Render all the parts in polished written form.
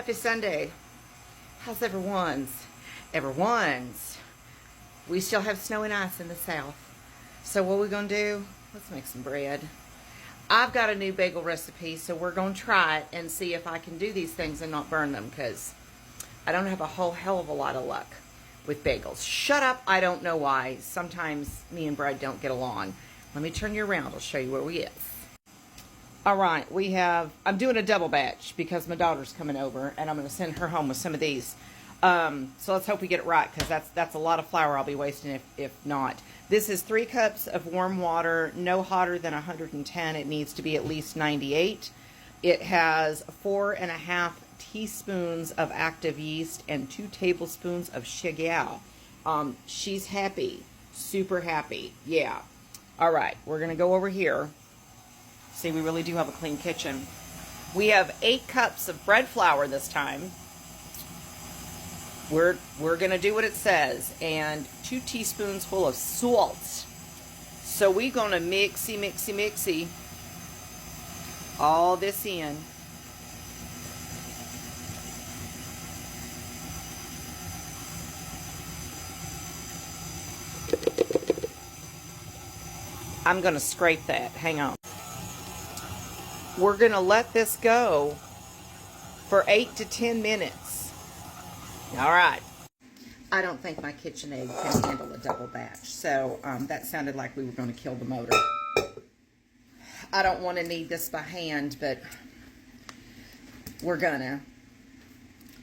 Happy Sunday. How's everyone's? Everyone's. We still have snow and ice in the south. So what are we going to do? Let's make some bread. I've got a new bagel recipe, so we're going to try it and see if I can do these things and not burn them, because I don't have a whole hell of a lot of luck with bagels. Shut up, I don't know why. Sometimes me and bread don't get along. Let me turn you around. I'll show you where we is. All right, I'm doing a double batch because my daughter's coming over, and I'm going to send her home with some of these. So let's hope we get it right, because that's a lot of flour I'll be wasting if not. This is 3 cups of warm water, no hotter than 110. It needs to be at least 98. It has 4.5 teaspoons of active yeast and 2 tablespoons of shigao. She's happy, super happy, yeah. All right, we're going to go over here. See, we really do have a clean kitchen. We have 8 cups of bread flour this time. We're going to do what it says. And 2 teaspoons full of salt. So we're going to mixy all this in. I'm going to scrape that. Hang on. We're going to let this go for 8 to 10 minutes. All right. I don't think my KitchenAid can handle a double batch, so that sounded like we were going to kill the motor. I don't want to knead this by hand, but we're gonna.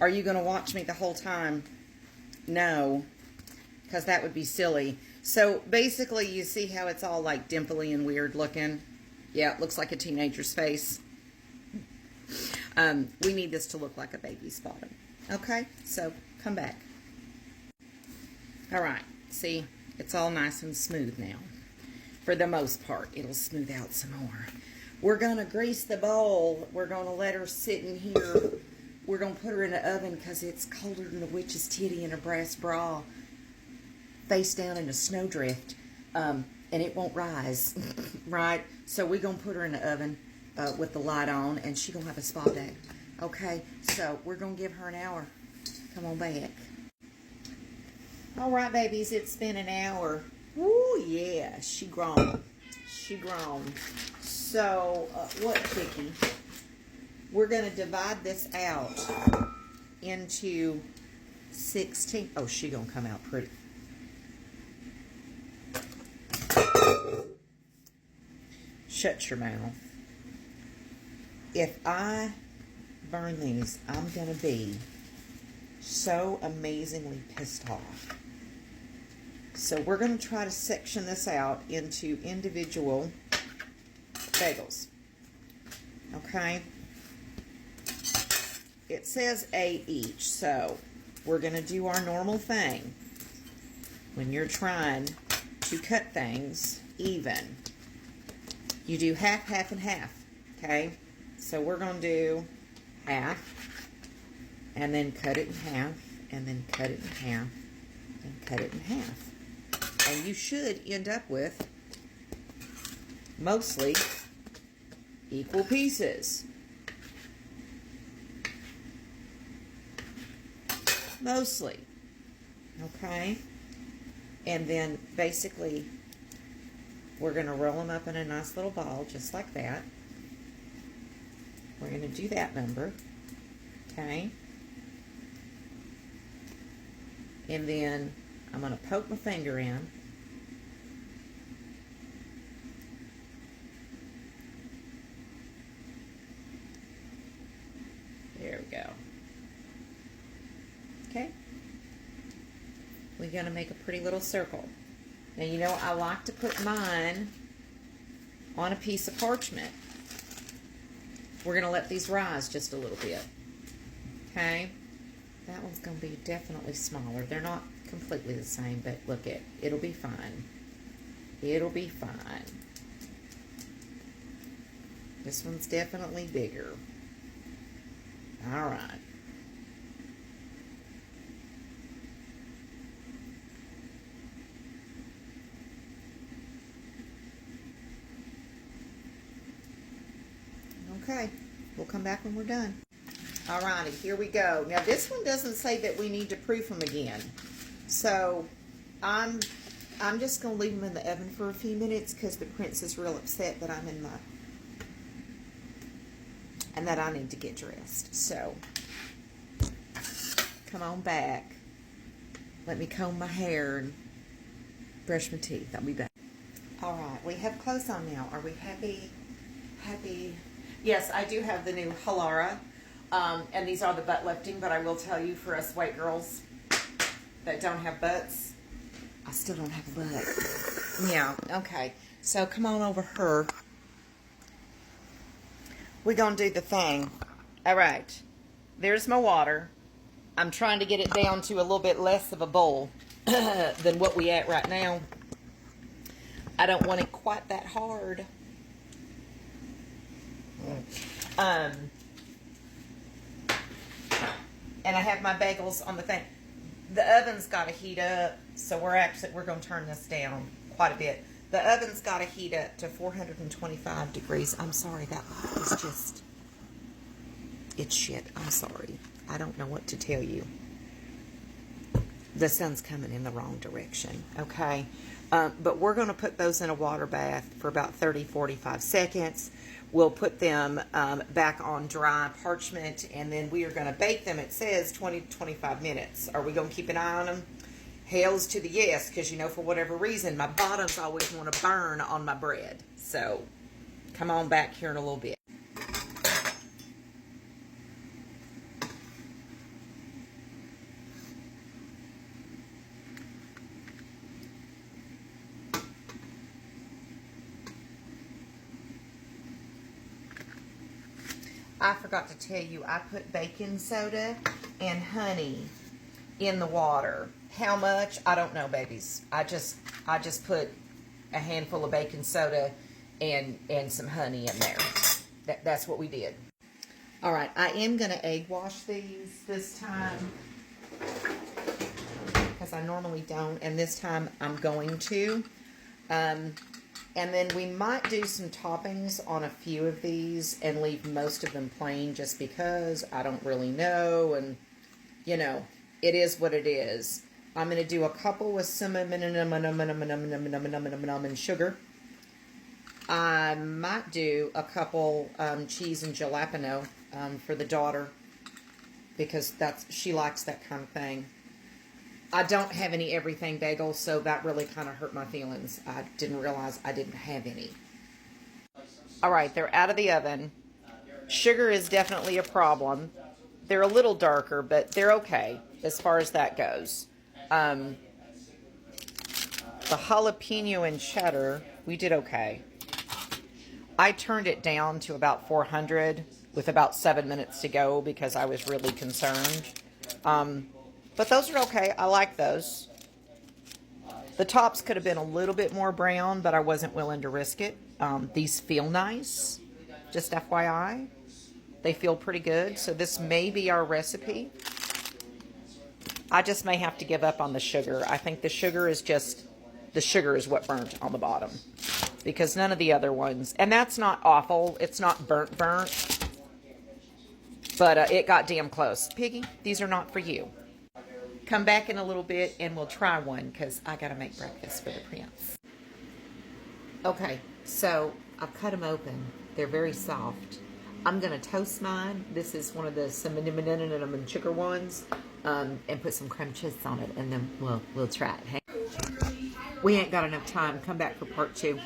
Are you going to watch me the whole time? No, because that would be silly. So basically, you see how it's all like dimply and weird looking? Yeah, it looks like a teenager's face. We need this to look like a baby's bottom. Okay, so come back. All right, see, it's all nice and smooth now. For the most part, it'll smooth out some more. We're going to grease the bowl. We're going to let her sit in here. We're going to put her in the oven because it's colder than a witch's titty in a brass bra, face down in a snowdrift. And it won't rise, right? So we're going to put her in the oven with the light on, and she's going to have a spa day. Okay, so we're going to give her an hour. Come on back. All right, babies, it's been an hour. Woo, yeah, she grown. She grown. So, what, Vicky? We're going to divide this out into 16. Oh, she going to come out pretty. Shut your mouth. If I burn these, I'm going to be so amazingly pissed off. So we're going to try to section this out into individual bagels. Okay? It says 8 each, so we're going to do our normal thing when you're trying to cut things even. You do half, half, and half, okay? So we're going to do half, and then cut it in half, and then cut it in half, and cut it in half. And you should end up with mostly equal pieces. Mostly, okay? And then basically, we're going to roll them up in a nice little ball, just like that. We're going to do that number, okay? And then I'm going to poke my finger in. There we go. Okay? We're going to make a pretty little circle. Now, you know, I like to put mine on a piece of parchment. We're going to let these rise just a little bit. Okay? That one's going to be definitely smaller. They're not completely the same, but look, it'll be fine. It'll be fine. This one's definitely bigger. All right. Okay, we'll come back when we're done. Alrighty, here we go. Now this one doesn't say that we need to proof them again. So I'm just gonna leave them in the oven for a few minutes because the prince is real upset that I'm in my, and that I need to get dressed. So come on back. Let me comb my hair and brush my teeth. I'll be back. Alright, we have clothes on now. Are we happy? Happy? Yes, I do have the new Halara. And these are the butt lifting, but I will tell you, for us white girls that don't have butts, I still don't have a butt. Yeah, okay. So come on over here. We're going to do the thing. All right. There's my water. I'm trying to get it down to a little bit less of a bowl than what we at right now. I don't want it quite that hard. And I have my bagels on the thing. The oven's got to heat up, so we're going to turn this down quite a bit. The oven's got to heat up to 425 degrees. I'm sorry, that light is just, it's shit. I'm sorry. I don't know what to tell you. The sun's coming in the wrong direction, okay? But we're going to put those in a water bath for about 30-45 seconds. We'll put them back on dry parchment, and then we are going to bake them. It says 20 to 25 minutes. Are we going to keep an eye on them? Hells to the yes, because, you know, for whatever reason, my bottoms always want to burn on my bread. So, come on back here in a little bit. I forgot to tell you, I put baking soda and honey in the water. How much? I don't know, babies. I just put a handful of baking soda and some honey in there. That's what we did. All right, I am going to egg wash these this time because I normally don't, and this time I'm going to. And then we might do some toppings on a few of these and leave most of them plain just because I don't really know. And, you know, it is what it is. I'm going to do a couple with cinnamon and sugar. I might do a couple cheese and jalapeno for the daughter because she likes that kind of thing. I don't have any everything bagels, so that really kind of hurt my feelings. I didn't realize I didn't have any. All right, they're out of the oven. Sugar is definitely a problem. They're a little darker, but they're okay as far as that goes. The jalapeno and cheddar, we did okay. I turned it down to about 400 with about 7 minutes to go because I was really concerned. But those are okay. I like those. The tops could have been a little bit more brown, but I wasn't willing to risk it. These feel nice. Just FYI. They feel pretty good. So this may be our recipe. I just may have to give up on the sugar. I think the sugar is what burnt on the bottom. Because none of the other ones, and that's not awful. It's not burnt. But it got damn close. Piggy, these are not for you. Come back in a little bit and we'll try one because I got to make breakfast for the prince. Okay, so I've cut them open. They're very soft. I'm going to toast mine. This is one of the cinnamon and sugar ones, and put some cream cheese on it, and then we'll try it. We ain't got enough time. Come back for part 2.